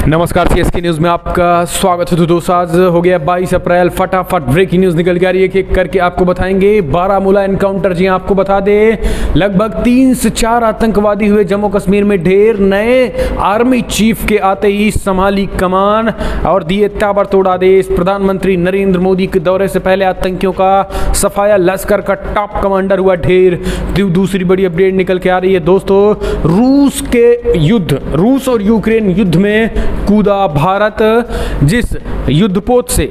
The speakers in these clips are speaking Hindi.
नमस्कार, सीएसके न्यूज़ में आपका स्वागत है। तो दोस्तों, आज हो गया 22 अप्रैल। फटाफट ब्रेकिंग न्यूज़ निकल के आ रही है, एक करके आपको बताएंगे। बारामूला एनकाउंटर, जी आपको बता दे, लगभग 3 से 4 आतंकवादी हुए जम्मू कश्मीर में ढेर। नए आर्मी चीफ के आते ही संभाली कमान और दिए ताबड़तोड़ आदेश। प्रधानमंत्री नरेंद्र मोदी के दौरे से पहले आतंकियों का सफाया, लश्कर का टॉप कमांडर हुआ ढेर। दूसरी बड़ी अपडेट निकल के आ रही है दोस्तों, रूस और यूक्रेन युद्ध में कूदा भारत। जिस युद्धपोत से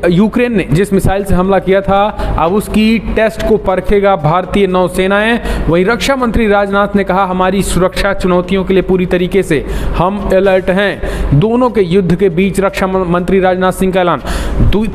यूक्रेन ने जिस मिसाइल से हमला किया था, अब उसकी टेस्ट को परखेगा भारतीय नौसेनाएं। वहीं रक्षा मंत्री राजनाथ ने कहा, हमारी सुरक्षा चुनौतियों के लिए पूरी तरीके से हम अलर्ट हैं। दोनों के युद्ध के बीच रक्षा मंत्री राजनाथ सिंह का ऐलान।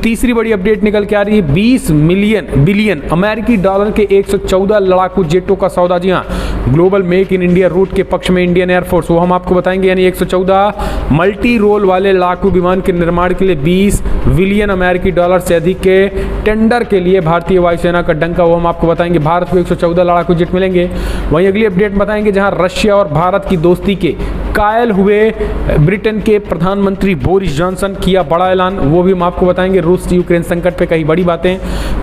तीसरी बड़ी अपडेट निकल के आ रही है, 20 बिलियन अमेरिकी डॉलर के 114 लड़ाकू जेटों का सौदा। जी हाँ, global make in India route के पक्ष में इंडियन एयरफोर्स, वो हम आपको बताएंगे। यानी 114 मल्टी रोल वाले लड़ाकू विमान के निर्माण के लिए 20 बिलियन अमेरिकी डॉलर से अधिक के टेंडर के लिए भारतीय वायुसेना का डंका, वो हम आपको बताएंगे। भारत को 114 लड़ाकू जेट मिलेंगे। वहीं अगली अपडेट बताएंगे, जहां रशिया और भारत की दोस्ती के कायल हुए ब्रिटेन के प्रधानमंत्री बोरिस जॉनसन, किया बड़ा ऐलान, वो भी हम आपको बताएंगे। रूस यूक्रेन संकट पे कई बड़ी बातें।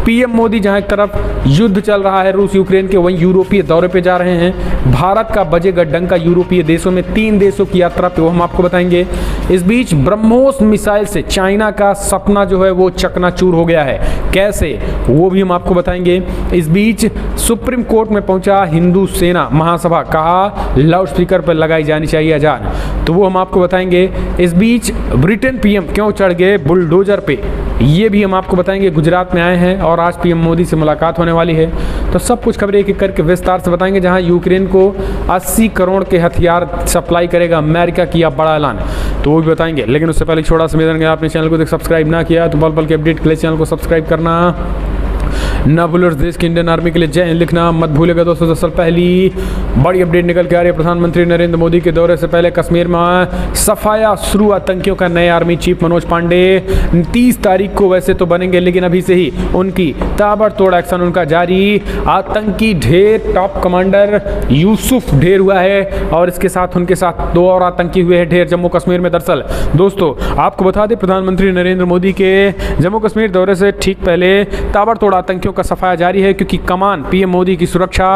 पीएम मोदी जहां एक तरफ युद्ध चल रहा है रूस यूक्रेन के, वहीं यूरोपीय दौरे पे जा रहे हैं। भारत का बजेगा डंका यूरोपीय देशों में, 3 देशों की यात्रा पे, वो हम आपको बताएंगे। इस बीच ब्रह्मोस मिसाइल से चाइना का सपना जो है वो चकनाचूर हो गया है, कैसे, वो भी हम आपको बताएंगे। इस बीच सुप्रीम कोर्ट में पहुंचा हिंदू सेना महासभा, कहा लाउड स्पीकर पर लगाई जानी चाहिए अजान, तो वो हम आपको बताएंगे। इस बीच ब्रिटेन पीएम क्यों चढ़ गए बुलडोजर पे, ये भी हम आपको बताएंगे। गुजरात में आए हैं और आज पीएम मोदी से मुलाकात होने वाली है, तो सब कुछ खबरें एक एक करके विस्तार से बताएंगे। जहां यूक्रेन को 80 करोड़ के हथियार सप्लाई करेगा अमेरिका, किया बड़ा ऐलान, तो वो भी बताएंगे। लेकिन उससे पहले छोटा सा निवेदन है, आपने चैनल को सब्सक्राइब ना किया तो पल के अपडेट के लिए चैनल को सब्सक्राइब करना ना भूलो। देश की इंडियन आर्मी के लिए जय हिंद लिखना मत भूलेगा दोस्तों। दरअसल पहली बड़ी अपडेट निकल के आ रही है, प्रधानमंत्री नरेंद्र मोदी के दौरे से पहले कश्मीर में सफाया शुरू। आतंकियों का नए आर्मी चीफ मनोज पांडे 30 तारीख को वैसे तो बनेंगे, लेकिन अभी से ही उनकी ताबड़तोड़ एक्शन उनका जारी। आतंकी ढेर, टॉप कमांडर यूसुफ ढेर हुआ है और इसके साथ उनके साथ 2 और आतंकी हुए हैं ढेर जम्मू कश्मीर में। दरअसल दोस्तों आपको बता दें, प्रधानमंत्री नरेंद्र मोदी के जम्मू कश्मीर दौरे से ठीक पहले ताबड़तोड़ आतंकियों का सफाया जारी है, क्योंकि कमान पीएम मोदी की सुरक्षा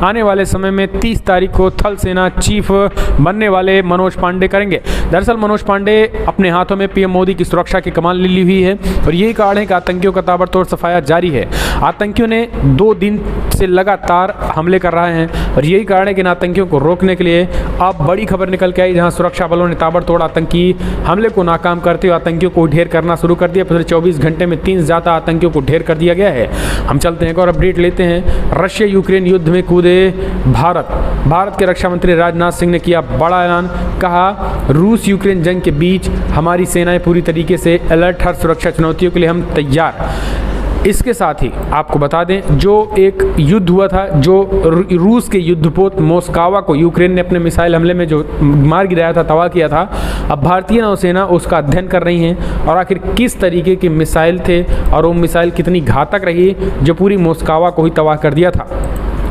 आने वाले समय में 30 तारीख को थल सेना चीफ बनने वाले मनोज पांडे करेंगे। दरअसल मनोज पांडे अपने हाथों में पीएम मोदी की सुरक्षा की कमान ले ली हुई है और यही कारण है कि आतंकियों का ताबड़तोड़ सफाया जारी है। आतंकियों ने 2 दिन से लगातार हमले कर रहे हैं और यही कारण है कि इन आतंकियों को रोकने के लिए अब बड़ी खबर निकल के आई, जहां सुरक्षा बलों ने ताबड़तोड़ आतंकी हमले को नाकाम करते हुए आतंकियों को ढेर करना शुरू कर दिया। पिछले 24 घंटे में 3 ज्यादा आतंकियों को ढेर कर दिया गया है। हम चलते हैं एक और अपडेट लेते हैं। रशिया यूक्रेन युद्ध में कूदे भारत के रक्षा मंत्री राजनाथ सिंह ने किया बड़ा ऐलान, कहा रूस यूक्रेन जंग के बीच हमारी सेनाएं पूरी तरीके से अलर्ट, हर सुरक्षा चुनौतियों के लिए हम तैयार। इसके साथ ही आपको बता दें, जो एक युद्ध हुआ था, जो रूस के युद्धपोत मोस्कावा को यूक्रेन ने अपने मिसाइल हमले में जो मार गिराया था, तबाह किया था, अब भारतीय नौसेना उसका अध्ययन कर रही है और आखिर किस तरीके के मिसाइल थे और वो मिसाइल कितनी घातक रही जो पूरी मोस्कावा को ही तबाह कर दिया था।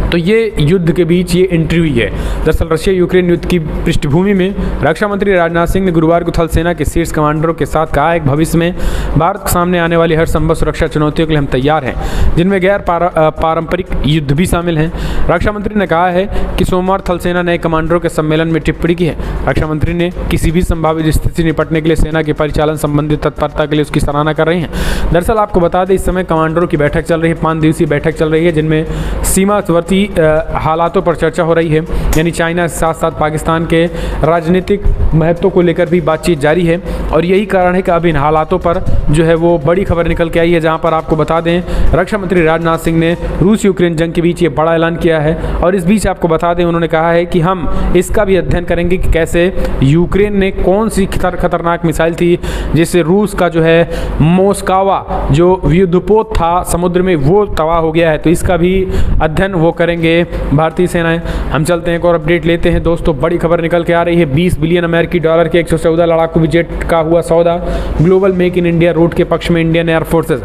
तो ये युद्ध के बीच ये एंट्री हुई है। दरअसल रशिया यूक्रेन युद्ध की पृष्ठभूमि में रक्षा मंत्री राजनाथ सिंह ने गुरुवार को थल सेना के शीर्ष कमांडरों के साथ कहा है कि भविष्य में भारत के सामने आने वाली हर संभव सुरक्षा चुनौतियों के लिए हम तैयार हैं, जिनमें गैर पारंपरिक युद्ध भी शामिल हैं। रक्षा मंत्री ने कहा है कि सोमवार थल सेना नए कमांडरों के सम्मेलन में टिप्पणी की है। रक्षा मंत्री ने किसी भी संभावित स्थिति से निपटने के लिए सेना के परिचालन संबंधी तत्परता के लिए उसकी सराहना कर रही हैं। दरअसल आपको बता दें, इस समय कमांडरों की बैठक चल रही है, 5 दिवसीय बैठक चल रही है, जिनमें सीमावर्ती हालातों पर चर्चा हो रही है। यानी चाइना के साथ साथ पाकिस्तान के राजनीतिक महत्व को लेकर भी बातचीत जारी है और यही कारण है कि अब इन हालातों पर जो है वो बड़ी खबर निकल के आई है, जहां पर आपको बता दें रक्षा मंत्री राजनाथ सिंह ने रूस यूक्रेन जंग के बीच ये बड़ा ऐलान किया है। और इस बीच आपको बता दें, उन्होंने कहा है कि हम इसका भी अध्ययन करेंगे कि कैसे यूक्रेन ने कौन सी खतरनाक मिसाइल थी जिससे रूस का जो है मोस्कावा जो युद्धपोत था समुद्र में, वो तबाह हो गया है, तो इसका भी अध्ययन वो करें करेंगे भारतीय सेनाएं। हम चलते हैं एक और अपडेट लेते हैं दोस्तों। बड़ी खबर निकल के आ रही है, 20 बिलियन अमेरिकी डॉलर के 114 लड़ाकू जेट का हुआ सौदा। Global make in India route के पक्ष में इंडियन एयर फोर्सेज।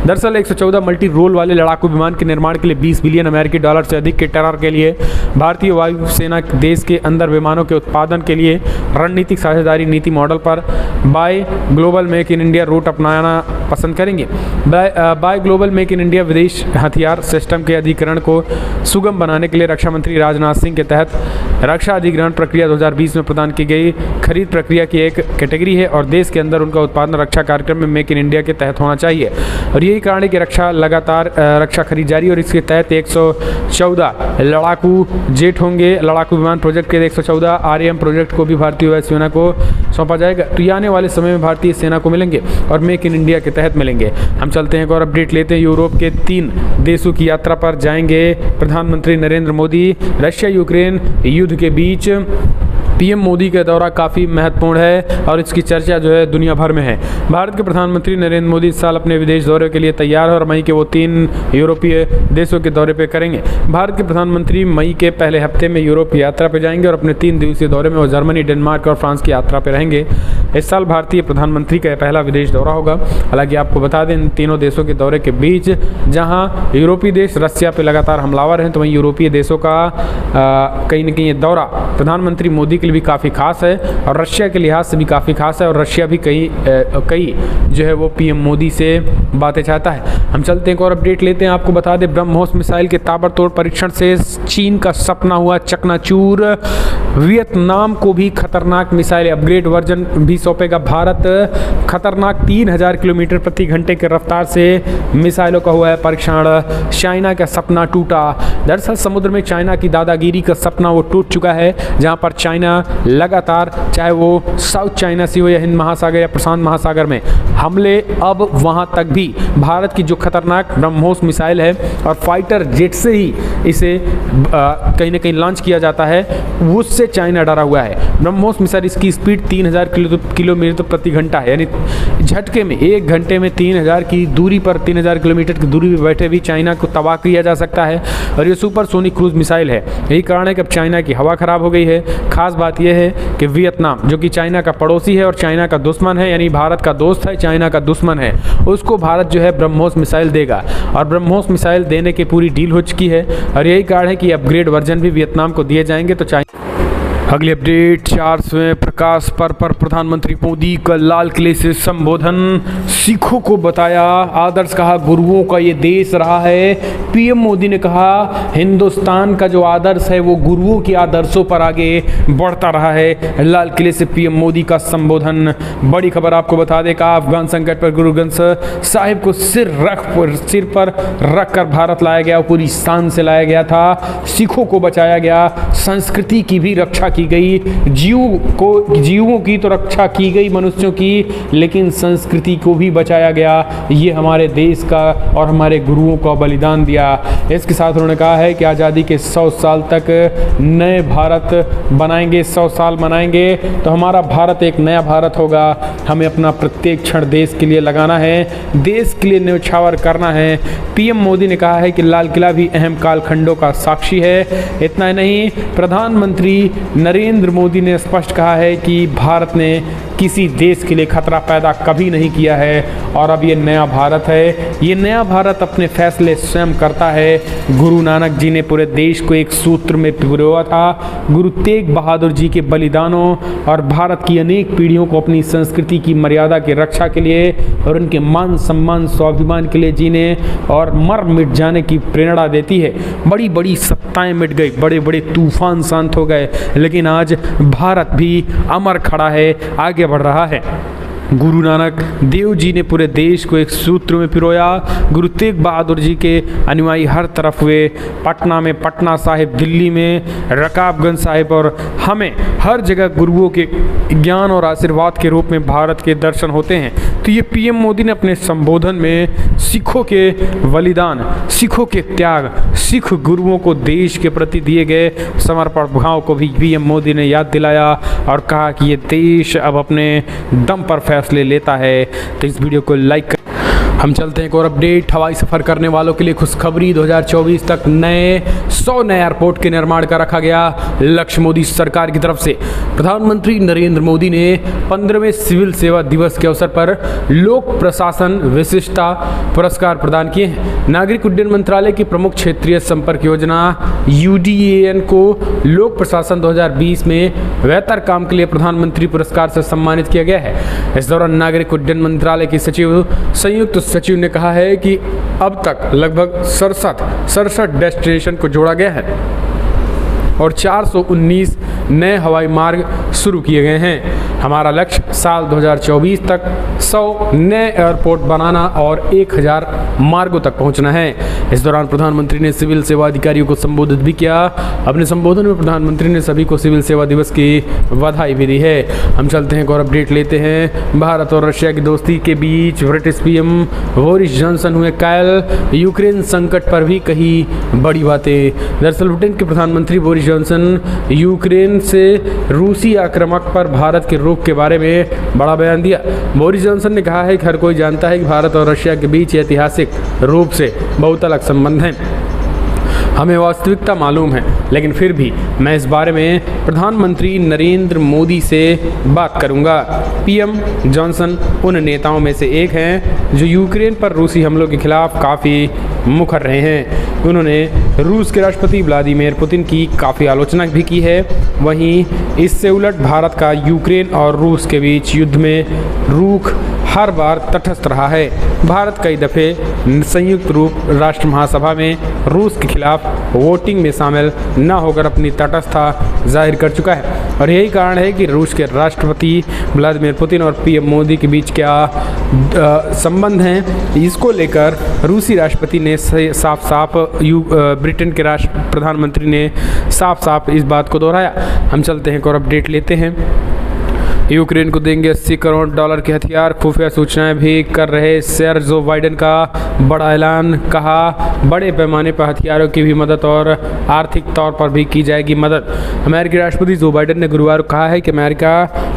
दरअसल 114 मल्टी रोल वाले लड़ाकू विमान के निर्माण के लिए 20 बिलियन अमेरिकी डॉलर से अधिक के टेरर के लिए भारतीय वायुसेना देश के अंदर विमानों के उत्पादन के लिए रणनीतिक साझेदारी नीति मॉडल पर buy global make in India route अपनाना पसंद करेंगे। Buy global make in India विदेश हथियार सिस्टम के अधिग्रहण को सुगम बनाने के लिए रक्षा मंत्री राजनाथ सिंह के तहत रक्षा अधिग्रहण प्रक्रिया 2020 में प्रदान की गई खरीद प्रक्रिया की एक कैटेगरी है और देश के अंदर उनका उत्पादन रक्षा कार्यक्रम में मेक इन इंडिया के तहत होना चाहिए। और यही कारण है कि रक्षा खरीद जारी और इसके तहत 114 लड़ाकू जेट होंगे। लड़ाकू विमान प्रोजेक्ट के 114 आरएम प्रोजेक्ट को भी भारतीय वायुसेना को सौंपा जाएगा। तो ये आने वाले समय में भारतीय सेना को मिलेंगे और मेक इन इंडिया के तहत मिलेंगे। हम चलते हैं एक और अपडेट लेते हैं। यूरोप के 3 देशों की यात्रा पर जाएंगे प्रधानमंत्री नरेंद्र मोदी। रशिया यूक्रेन युद्ध के बीच पीएम मोदी का दौरा काफ़ी महत्वपूर्ण है और इसकी चर्चा जो है दुनिया भर में है। भारत के प्रधानमंत्री नरेंद्र मोदी इस साल अपने विदेश दौरे के लिए तैयार है और मई के वो 3 यूरोपीय देशों के दौरे पे करेंगे। भारत के प्रधानमंत्री मई के पहले हफ्ते में यूरोप की यात्रा पर जाएंगे और अपने 3 दिवसीय दौरे में वो जर्मनी, डेनमार्क और फ्रांस की यात्रा पर रहेंगे। इस साल भारतीय प्रधानमंत्री का पहला विदेश दौरा होगा। हालांकि आपको बता दें, इन तीनों देशों के दौरे के बीच जहाँ यूरोपीय देश रशिया पर लगातार हमलावर हैं, तो वहीं यूरोपीय देशों का कहीं न कहीं ये दौरा प्रधानमंत्री मोदी के लिए भी काफ़ी खास है और रशिया के लिहाज से भी काफ़ी खास है और रशिया भी कई जो है वो पीएम मोदी से बातें चाहता है। हम चलते हैं एक और अपडेट लेते हैं। आपको बता दें, ब्रह्मोस मिसाइल के ताबड़तोड़ परीक्षण से चीन का सपना हुआ चकनाचूर। वियतनाम को भी खतरनाक मिसाइल अपग्रेड वर्जन भी सौंपेगा भारत। खतरनाक 3000 किलोमीटर प्रति घंटे की रफ्तार से मिसाइलों का हुआ है परीक्षण। चाइना का सपना टूटा। दरअसल समुद्र में चाइना की दादागिरी का सपना वो टूट चुका है, जहां पर चाइना लगातार, चाहे वो साउथ चाइना सी हो या हिंद महासागर या प्रशांत महासागर में हमले, अब वहां तक भी भारत की जो खतरनाक ब्रह्मोस मिसाइल है और फाइटर जेट से ही इसे कहीं ना कहीं लॉन्च किया जाता है, उससे चाइना डरा हुआ है। ब्रह्मोस मिसाइल इसकी स्पीड 3000 किलोमीटर प्रति घंटा है, यानी झटके में 1 घंटे में 3000 की दूरी पर 3000 किलोमीटर की दूरी पर बैठे भी चाइना को तबाह किया जा सकता है। और ये सुपरसोनिक क्रूज मिसाइल है। यही कारण है कि अब चाइना की हवा खराब हो गई है। खास बात यह है कि वियतनाम, जो कि चाइना का पड़ोसी है और चाइना का दुश्मन है, यानी भारत का दोस्त है, चाइना का दुश्मन है, उसको भारत जो है ब्रह्मोस मिसाइल देगा और ब्रह्मोस मिसाइल देने की पूरी डील हो चुकी है। और यही कारण है कि अपग्रेड वर्जन भी वियतनाम को दिए जाएंगे। तो अगली अपडेट, 400वें प्रकाश पर्व पर प्रधानमंत्री मोदी का लाल किले से संबोधन। सिखों को बताया आदर्श, कहा गुरुओं का ये देश रहा है। पीएम मोदी ने कहा हिंदुस्तान का जो आदर्श है वो गुरुओं के आदर्शों पर आगे बढ़ता रहा है। लाल किले से पीएम मोदी का संबोधन। बड़ी खबर आपको बता दें, कहा अफगान संकट पर गुरु ग्रंथ साहिब को सिर पर रख कर भारत लाया गया, पूरी शान से लाया गया था। सिखों को बचाया गया, संस्कृति की भी रक्षा की गई, जीवों की तो रक्षा की गई, मनुष्यों की, लेकिन संस्कृति को भी बचाया गया। ये हमारे देश का और हमारे गुरुओं का बलिदान दिया। इसके साथ उन्होंने कहा है कि आज़ादी के 100 साल तक नए भारत बनाएंगे, 100 साल मनाएंगे तो हमारा भारत एक नया भारत होगा। हमें अपना प्रत्येक क्षण देश के लिए लगाना है, देश के लिए न्यौछावर करना है। पीएम मोदी ने कहा है कि लाल किला भी अहम कालखंडों का साक्षी है। इतना ही नहीं, प्रधानमंत्री नरेंद्र मोदी ने स्पष्ट कहा है कि भारत ने किसी देश के लिए खतरा पैदा कभी नहीं किया है और अब ये नया भारत है। ये नया भारत अपने फैसले स्वयं करता है। गुरु नानक जी ने पूरे देश को एक सूत्र में पिरोया था। गुरु तेग बहादुर जी के बलिदानों और भारत की अनेक पीढ़ियों को अपनी संस्कृति की मर्यादा की रक्षा के लिए और उनके मान सम्मान स्वाभिमान के लिए जीने और मर मिट जाने की प्रेरणा देती है। बड़ी बड़ी सत्ताएं मिट गई, बड़े बड़े तूफान शांत हो गए, लेकिन आज भारत भी अमर खड़ा है, आगे बढ़ रहा है। गुरु नानक देव जी ने पूरे देश को एक सूत्र में पिरोया। गुरु तेग बहादुर जी के अनुयायी हर तरफ हुए, पटना में पटना साहिब, दिल्ली में रकाबगंज साहिब, और हमें हर जगह गुरुओं के ज्ञान और आशीर्वाद के रूप में भारत के दर्शन होते हैं। तो ये पीएम मोदी ने अपने संबोधन में सिखों के बलिदान, सिखों के त्याग, सिख गुरुओं को देश के प्रति दिए गए समर्पण भाव को भी पीएम मोदी ने याद दिलाया और कहा कि ये देश अब अपने दम पर फैसले लेता है। तो इस वीडियो को लाइक हम चलते हैं एक और अपडेट। हवाई सफ़र करने वालों के लिए खुशखबरी, 2024 तक 100 नए एयरपोर्ट के निर्माण का रखा गया लक्ष्य मोदी सरकार की तरफ से। प्रधानमंत्री नरेंद्र मोदी ने 15वें सिविल सेवा दिवस के अवसर पर लोक प्रशासन विशिष्टता पुरस्कार प्रदान किए हैं। नागरिक उड्डयन मंत्रालय की प्रमुख क्षेत्रीय संपर्क योजना UDAN को लोक प्रशासन 2020 में बेहतर काम के लिए प्रधानमंत्री पुरस्कार से सम्मानित किया गया है। इस दौरान नागरिक उड्डयन मंत्रालय की संयुक्त सचिव ने कहा है कि अब तक लगभग 67 डेस्टिनेशन को जोड़ा गया है और 419 नए हवाई मार्ग शुरू किए गए हैं। हमारा लक्ष्य साल 2024 तक 100 नए एयरपोर्ट बनाना और 1000 मार्गों तक पहुंचना है। इस दौरान प्रधानमंत्री ने सिविल सेवा अधिकारियों को संबोधित भी किया। अपने संबोधन में प्रधानमंत्री ने सभी को सिविल सेवा दिवस की बधाई भी दी है। हम चलते हैं एक और अपडेट लेते हैं। भारत और रशिया की दोस्ती के बीच ब्रिटिश PM बोरिस जॉनसन हुए कायल। यूक्रेन संकट पर भी कही बड़ी बातें। दरअसल ब्रिटेन के प्रधानमंत्री बोरिस जॉनसन यूक्रेन से रूसी आक्रमण पर भारत के रुख के बारे में बड़ा बयान दिया। बोरिस जॉनसन ने कहा है कि हर कोई जानता है कि भारत और रशिया के बीच ऐतिहासिक रूप से बहुत अलग संबंध हैं। हमें वास्तविकता मालूम है, लेकिन फिर भी मैं इस बारे में प्रधानमंत्री नरेंद्र मोदी से बात करूंगा। PM जॉनसन उन नेताओं में से एक हैं जो यूक्रेन पर रूसी हमलों के खिलाफ काफ़ी मुखर रहे हैं। उन्होंने रूस के राष्ट्रपति व्लादिमीर पुतिन की काफ़ी आलोचना भी की है। वहीं इससे उलट भारत का यूक्रेन और रूस के बीच युद्ध में रुख हर बार तटस्थ रहा है। भारत कई दफ़े संयुक्त रूप राष्ट्र महासभा में रूस के खिलाफ वोटिंग में शामिल न होकर अपनी तटस्थता जाहिर कर चुका है और यही कारण है कि रूस के राष्ट्रपति व्लादिमीर पुतिन और PM मोदी के बीच क्या संबंध हैं, इसको लेकर रूसी राष्ट्रपति ने साफ ब्रिटेन के प्रधानमंत्री ने साफ इस बात को दोहराया। हम चलते हैं और अपडेट लेते हैं। यूक्रेन को देंगे $80 करोड़ के हथियार, खुफिया सूचनाएं भी कर रहे सर जो बाइडेन का बड़ा ऐलान। कहा बड़े पैमाने पर हथियारों की भी मदद और आर्थिक तौर पर भी की जाएगी मदद। अमेरिकी राष्ट्रपति जो बाइडेन ने गुरुवार को कहा है कि अमेरिका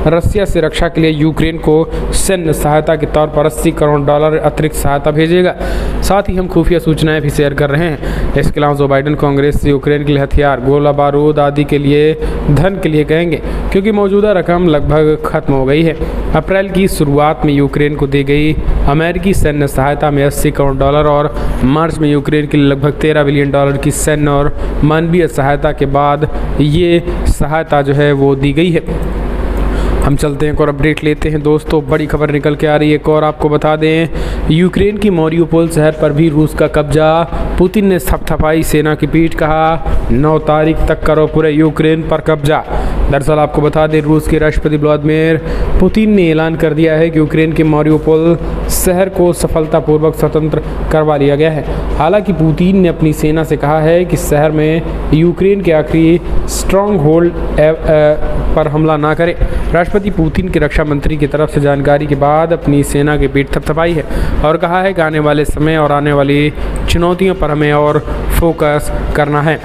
रशिया से रक्षा के लिए यूक्रेन को सैन्य सहायता के तौर पर $80 करोड़ अतिरिक्त सहायता भेजेगा। साथ ही हम खुफिया सूचनाएं भी शेयर कर रहे हैं। इसके अलावा जो बाइडेन कांग्रेस से यूक्रेन के लिए हथियार, गोला बारूद आदि के लिए धन के लिए कहेंगे, क्योंकि मौजूदा रकम लगभग खत्म हो गई है। अप्रैल की शुरुआत में यूक्रेन को दी गई अमेरिकी सैन्य सहायता में $80 करोड़ और मार्च में यूक्रेन के लिए लगभग $13 बिलियन की सैन्य और मानवीय सहायता के बाद ये सहायता जो है वो दी गई है। हम चलते हैं और अपडेट लेते हैं दोस्तों। बड़ी खबर निकल के आ रही है एक और आपको बता दें, यूक्रेन की मारिउपोल शहर पर भी रूस का कब्जा। पुतिन ने थपथपाई सेना की पीठ, कहा 9 तारीख तक करो पूरे यूक्रेन पर कब्जा। दरअसल आपको बता दें, रूस के राष्ट्रपति व्लादिमीर पुतिन ने ऐलान कर दिया है कि यूक्रेन के मारिउपोल शहर को सफलतापूर्वक स्वतंत्र करवा लिया गया है। हालांकि पुतिन ने अपनी सेना से कहा है कि शहर में यूक्रेन के आखिरी स्ट्रॉन्ग होल्ड पर हमला ना करें। राष्ट्रपति पुतिन के रक्षा मंत्री की तरफ से जानकारी के बाद अपनी सेना की पीठ थपथपाई है और कहा है कि आने वाले समय और आने वाली चुनौतियों पर हमें और फोकस करना है।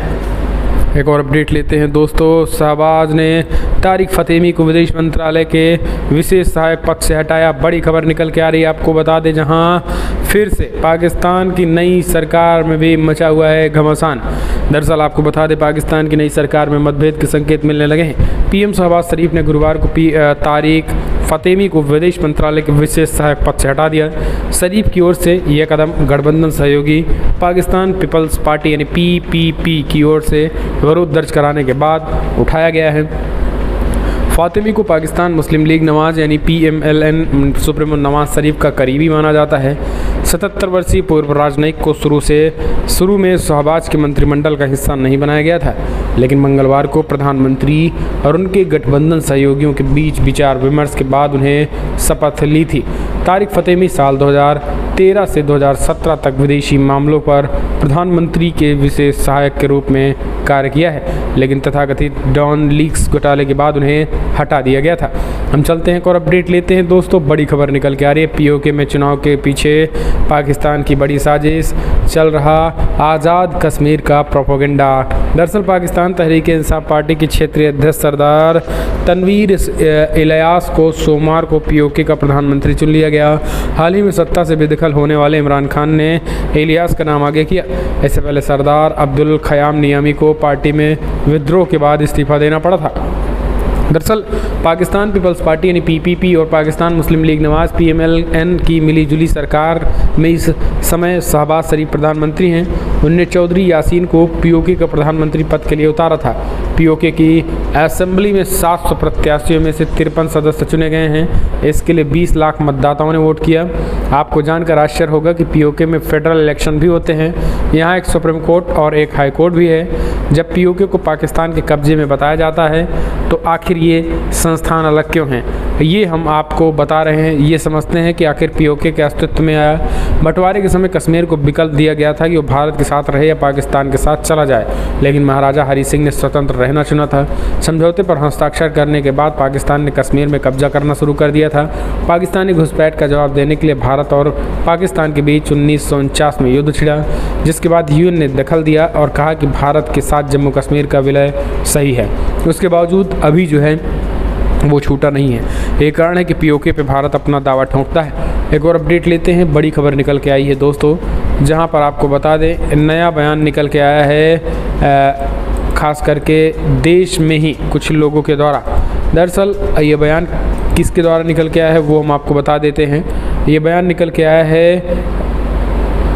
एक और अपडेट लेते हैं दोस्तों। शहबाज ने तारिक फ़तेमी को विदेश मंत्रालय के विशेष सहायक पद से हटाया। बड़ी खबर निकल के आ रही है, आपको बता दें, जहां फिर से पाकिस्तान की नई सरकार में भी मचा हुआ है घमासान। दरअसल आपको बता दें, पाकिस्तान की नई सरकार में मतभेद के संकेत मिलने लगे हैं। PM शहबाज शरीफ ने गुरुवार को तारिक फ़तेमी को विदेश मंत्रालय के विशेष सहायक पद से हटा दिया। शरीफ की ओर से यह कदम गठबंधन सहयोगी पाकिस्तान पीपल्स पार्टी यानी PPP की ओर से विरोध दर्ज कराने के बाद उठाया गया है। फ़ातिमी को पाकिस्तान मुस्लिम लीग नवाज़ यानी PMLN सुप्रीमो नवाज शरीफ का करीबी माना जाता है। 77 वर्षीय पूर्व राजनयिक को शुरू में शहबाज के मंत्रिमंडल का हिस्सा नहीं बनाया गया था, लेकिन मंगलवार को प्रधानमंत्री और उनके गठबंधन सहयोगियों के बीच विचार विमर्श के बाद उन्हें शपथ ली थी। तारिक फ़तेमी साल 2013 से 2017 तक विदेशी मामलों पर प्रधानमंत्री के विशेष सहायक के रूप में कार्य किया है, लेकिन तथाकथित डॉन लीक्स घोटाले के बाद उन्हें हटा दिया गया था। हम चलते हैं और अपडेट लेते हैं दोस्तों। बड़ी खबर निकल के आ रही है, पीओके में चुनाव के पीछे पाकिस्तान की बड़ी साजिश, चल रहा आज़ाद कश्मीर का प्रोपेगेंडा। दरअसल पाकिस्तान तहरीक इंसाफ पार्टी की क्षेत्रीय अध्यक्ष सरदार तनवीर इलियास को सोमवार को पीओके का प्रधानमंत्री चुन लिया गया। हाल ही में सत्ता से बेदखल होने वाले इमरान खान ने इलियास का नाम आगे किया। इससे पहले सरदार अब्दुल ख़याम नियामी को पार्टी में विद्रोह के बाद इस्तीफा देना पड़ा था। दरअसल पाकिस्तान पीपल्स पार्टी यानी पीपीपी और पाकिस्तान मुस्लिम लीग नवाज पीएमएलएन की मिलीजुली सरकार में इस समय शहबाज शरीफ प्रधानमंत्री हैं। उन्होंने चौधरी यासीन को पीओके का प्रधानमंत्री पद के लिए उतारा था। पीओके की असेंबली में 700 प्रत्याशियों में से 53 सदस्य चुने गए हैं। इसके लिए 20 लाख मतदाताओं ने वोट किया। आपको जानकर आश्चर्य होगा कि पीओके में फेडरल इलेक्शन भी होते हैं। यहाँ एक सुप्रीम कोर्ट और एक हाई कोर्ट भी है। जब पीओके को पाकिस्तान के कब्जे में बताया जाता है तो आखिर ये संस्थान अलग क्यों हैं, ये हम आपको बता रहे हैं। ये समझते हैं कि आखिर पीओके के अस्तित्व में आया। बंटवारे के समय कश्मीर को विकल्प दिया गया था कि वो भारत के साथ रहे या पाकिस्तान के साथ चला जाए, लेकिन महाराजा हरी सिंह ने स्वतंत्र रहना चुना था। समझौते पर हस्ताक्षर करने के बाद पाकिस्तान ने कश्मीर में कब्जा करना शुरू कर दिया था। पाकिस्तानी घुसपैठ का जवाब देने के लिए भारत और पाकिस्तान के बीच 1949 में युद्ध छिड़ा, जिसके बाद यूएन ने दखल दिया और कहा कि भारत के साथ जम्मू कश्मीर का विलय सही है। उसके बावजूद अभी जो है वो छूटा नहीं है। एक कारण है कि पीओके पे भारत अपना दावा ठोंकता है। एक और अपडेट लेते हैं, बड़ी खबर निकल के आई है दोस्तों, जहां पर आपको बता दें नया बयान निकल के आया है खास करके देश में ही कुछ लोगों के द्वारा। दरअसल ये बयान किसके द्वारा निकल के आया है वो हम आपको बता देते हैं। ये बयान निकल के आया है,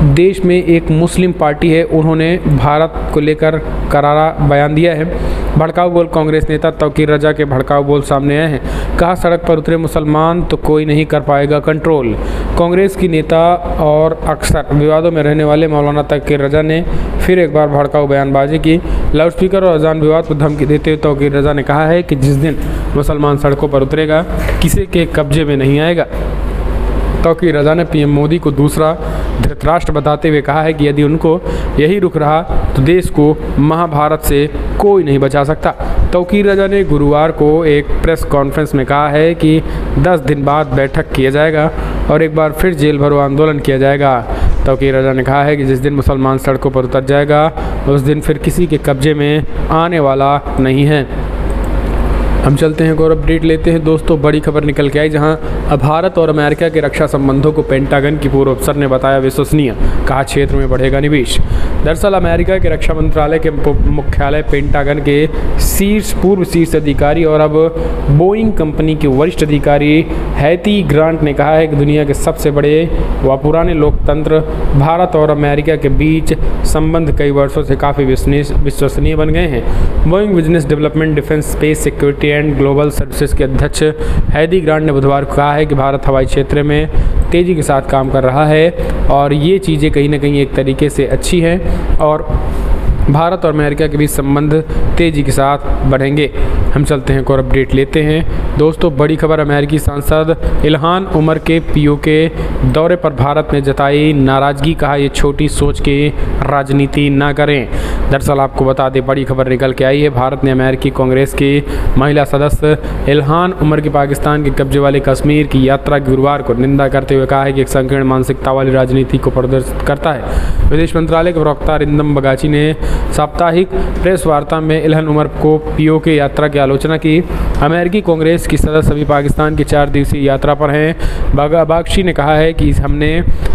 देश में एक मुस्लिम पार्टी है, उन्होंने भारत को लेकर करारा बयान दिया है। भड़काऊ बोल कांग्रेस नेता तौकीर रजा के भड़काऊ बोल सामने आए हैं। कहा सड़क पर उतरे मुसलमान तो कोई नहीं कर पाएगा कंट्रोल। कांग्रेस की नेता और अक्सर विवादों में रहने वाले मौलाना तौकीर रजा ने फिर एक बार भड़काऊ बयानबाजी की। लाउडस्पीकर और अजान विवाद को धमकी देते हुए तौकीर रजा ने कहा है कि जिस दिन मुसलमान सड़कों पर उतरेगा किसी के कब्जे में नहीं आएगा। तौकीर रजा ने पीएम मोदी को दूसरा धृतराष्ट्र बताते हुए कहा है कि यदि उनको यही रुख रहा तो देश को महाभारत से कोई नहीं बचा सकता। तौकीर रजा ने गुरुवार को एक प्रेस कॉन्फ्रेंस में कहा है कि 10 दिन बाद बैठक किया जाएगा और एक बार फिर जेल भरो आंदोलन किया जाएगा। तौकीर रजा ने कहा है कि जिस दिन मुसलमान सड़कों पर उतर जाएगा उस दिन फिर किसी के कब्जे में आने वाला नहीं है। हम चलते हैं और अपडेट लेते हैं दोस्तों। बड़ी खबर निकल के आई, जहां भारत और अमेरिका के रक्षा संबंधों को पेंटागन की पूर्व अफसर ने बताया विश्वसनीय, कहा क्षेत्र में बढ़ेगा निवेश। दरअसल अमेरिका के रक्षा मंत्रालय के मुख्यालय पेंटागन के पूर्व शीर्ष अधिकारी और अब बोइंग कंपनी के वरिष्ठ अधिकारी हैती ग्रांट ने कहा है कि दुनिया के सबसे बड़े व पुराने लोकतंत्र भारत और अमेरिका के बीच संबंध कई वर्षों से काफ़ी विश्वसनीय बन गए हैं। Boeing business development, defence, space security and global services के अध्यक्ष हैदी ग्रांट ने बुधवार को कहा है कि भारत हवाई क्षेत्र में तेज़ी के साथ काम कर रहा है और ये चीज़ें कहीं ना कहीं एक तरीके से अच्छी हैं और भारत और अमेरिका के बीच संबंध तेज़ी के साथ बढ़ेंगे। हम चलते हैं और अपडेट लेते हैं दोस्तों। बड़ी खबर, अमेरिकी सांसद इल्हान उमर के पीओके दौरे पर भारत ने जताई नाराज़गी, कहा ये छोटी सोच की राजनीति ना करें। दरअसल आपको बता दें, बड़ी खबर निकल के आई है, भारत ने अमेरिकी कांग्रेस की महिला सदस्य इल्हान उमर की पाकिस्तान के कब्जे वाले कश्मीर की यात्रा की गुरुवार को निंदा करते हुए कहा है कि एक संकीर्ण मानसिकता वाली राजनीति को प्रदर्शित करता है। विदेश मंत्रालय के प्रवक्ता रिंदम बगाची ने साप्ताहिक प्रेस वार्ता में इल्हान उमर को पीओके यात्रा की आलोचना की। अमेरिकी कांग्रेस की सदस्य अभी पाकिस्तान की 4 दिवसीय यात्रा पर हैं। बगाची ने कहा है कि हमने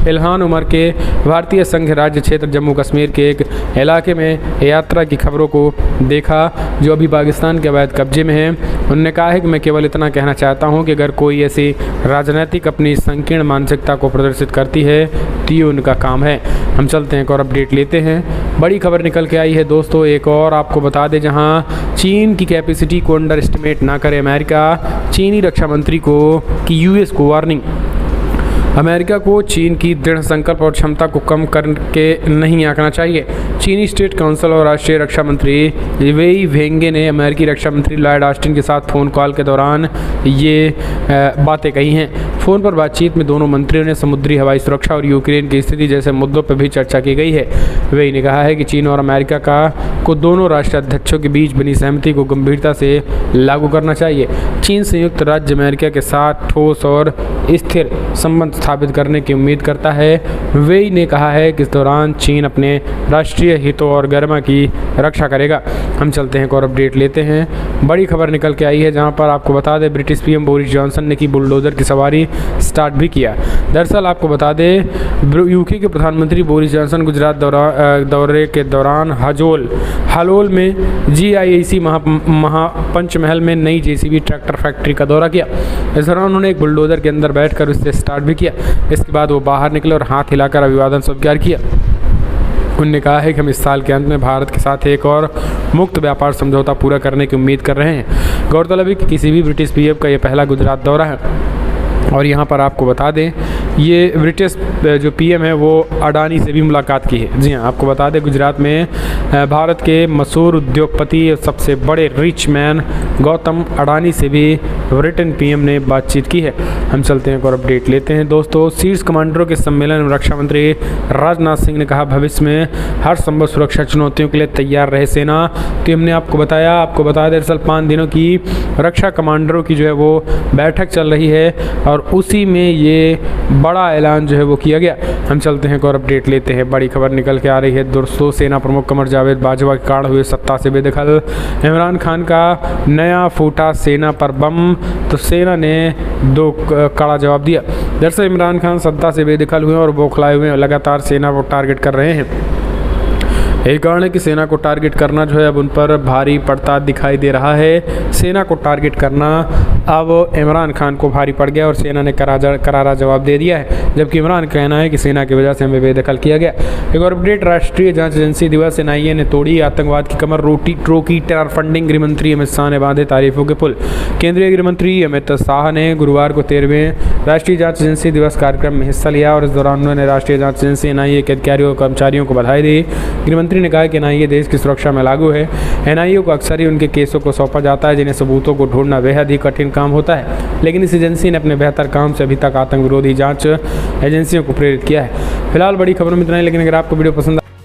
इल्हान उमर के भारतीय संघ राज्य क्षेत्र जम्मू कश्मीर के एक इलाके में यात्रा की खबरों को देखा जो अभी पाकिस्तान के अवैध कब्जे में है। उन्होंने कहा है कि मैं केवल इतना कहना चाहता हूं कि अगर कोई ऐसी राजनीतिक अपनी संकीर्ण मानसिकता को प्रदर्शित करती है तो ये उनका काम है। हम चलते हैं और अपडेट लेते हैं। बड़ी खबर निकल के आई है दोस्तों, एक और आपको बता दें, जहां चीन की कैपेसिटी को अंडर एस्टिमेट ना करे अमेरिका। चीनी रक्षा मंत्री को कि यूएस को वार्निंग। अमेरिका को चीन की दृढ़ संकल्प और क्षमता को कम करके नहीं आंकना चाहिए। चीनी स्टेट काउंसिल और राष्ट्रीय रक्षा मंत्री वेई वेंगे ने अमेरिकी रक्षा मंत्री लॉयड ऑस्टिन के साथ फ़ोन कॉल के दौरान ये बातें कही हैं। फ़ोन पर बातचीत में दोनों मंत्रियों ने समुद्री हवाई सुरक्षा और यूक्रेन की स्थिति जैसे मुद्दों पर भी चर्चा की गई है। वेई ने कहा है कि चीन और अमेरिका को दोनों राष्ट्राध्यक्षों के बीच बनी सहमति को गंभीरता से लागू करना चाहिए। चीन संयुक्त राज्य अमेरिका के साथ ठोस और स्थिर संबंध स्थापित करने की उम्मीद करता है। वेई ने कहा है कि इस दौरान चीन अपने राष्ट्रीय हितों और गरिमा की रक्षा करेगा। हम चलते हैं एक और अपडेट लेते हैं। बड़ी खबर निकल के आई है जहां पर आपको बता दें ब्रिटिश पीएम बोरिस जॉनसन ने की बुलडोजर की सवारी स्टार्ट भी किया। दरअसल आपको बता दें यूके के प्रधानमंत्री बोरिस जॉनसन गुजरात दौरे के दौरान हालोल में GIEC पंचमहल में नई JCB ट्रैक्टर फैक्ट्री का दौरा किया। इस दौरान उन्होंने एक बुलडोजर के अंदर बैठकर उससे स्टार्ट भी किया। इसके बाद वो बाहर निकले और हाथ हिलाकर अभिवादन स्वीकार किया। उन्होंने कहा है कि हम इस साल के अंत में भारत के साथ एक और मुक्त व्यापार समझौता पूरा करने की उम्मीद कर रहे हैं। गौरतलब है कि किसी भी ब्रिटिश पीएम का ये पहला गुजरात दौरा है। और यहाँ पर आपको बता दें ये ब्रिटिश जो पीएम है वो अडानी से भी मुलाकात की है। जी हाँ, आपको बता दें गुजरात में भारत के मशहूर उद्योगपति सबसे बड़े रिच मैन गौतम अडानी से भी ब्रिटेन पीएम ने बातचीत की है। हम चलते हैं और अपडेट लेते हैं दोस्तों। शीर्ष कमांडरों के सम्मेलन में रक्षा मंत्री राजनाथ सिंह ने कहा भविष्य में हर संभव सुरक्षा चुनौतियों के लिए तैयार रहे सेना। तो हमने आपको बताया दरअसल 5 दिनों की रक्षा कमांडरों की जो है वो बैठक चल रही है और उसी में ये बड़ा ऐलान जो है वो किया गया। हम चलते हैं और अपडेट लेते हैं। बड़ी खबर निकल के आ रही है दोस्तों। सेना प्रमुख कमर जावेद बाजवा के कारण हुए सत्ता से बेदखल। इमरान खान का नया फूटा सेना पर बम, तो सेना ने 2 कड़ा जवाब दिया। दरअसल इमरान खान सत्ता से बेदखल हुए और बौखलाए हुए लगातार सेना को टारगेट कर रहे हैं। यही कारण है कि सेना को टारगेट करना जो है अब उन पर भारी पड़ता दिखाई दे रहा है। सेना को टारगेट करना अब इमरान खान को भारी पड़ गया और सेना ने करारा जवाब दे दिया है। जबकि इमरान का कहना है कि सेना की वजह से हमें बेदखल किया गया। एक और अपडेट, राष्ट्रीय जांच एजेंसी दिवस NIA ने तोड़ी आतंकवाद की कमर, रोकी टेरर फंडिंग। गृहमंत्री अमित शाह ने बांधे तारीफों के पुल। केंद्रीय गृहमंत्री अमित शाह ने गुरुवार को 13वें राष्ट्रीय जांच एजेंसी दिवस कार्यक्रम में हिस्सा लिया और इस दौरान उन्होंने राष्ट्रीय जांच एजेंसी NIA के अधिकारियों और कर्मचारियों को बधाई दी। गृहमंत्री ने कहा कि NIA देश की सुरक्षा में लागू है। NIA को अक्सर ही उनके केसों को सौंपा जाता है जिन्हें सबूतों को ढूंढना बेहद ही कठिन काम होता है, लेकिन इस एजेंसी ने अपने बेहतर काम से अभी तक आतंक विरोधी जांच एजेंसियों को प्रेरित किया है। फिलहाल बड़ी खबरों में इतना ही, लेकिन अगर आपको वीडियो पसंद